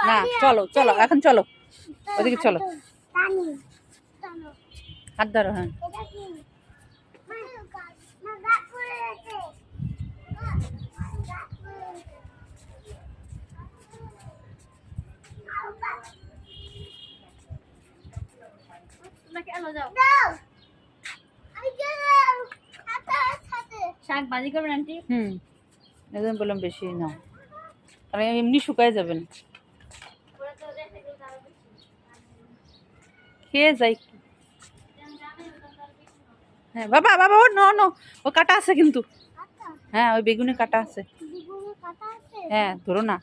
না চলো চলো এখন চলো ওদিকে চলো হাত ধরো হ্যাঁ শাক ভাজি করবেন আন্টি? একদম বললাম বেশি না কারণ এমনি শুকায় যাবেন খেয়ে যাই হ্যাঁ বাবা বাবা ও নো নো ও কাটা আছে কিন্তু হ্যাঁ ওই বেগুনে কাটা আছে হ্যাঁ ধরো না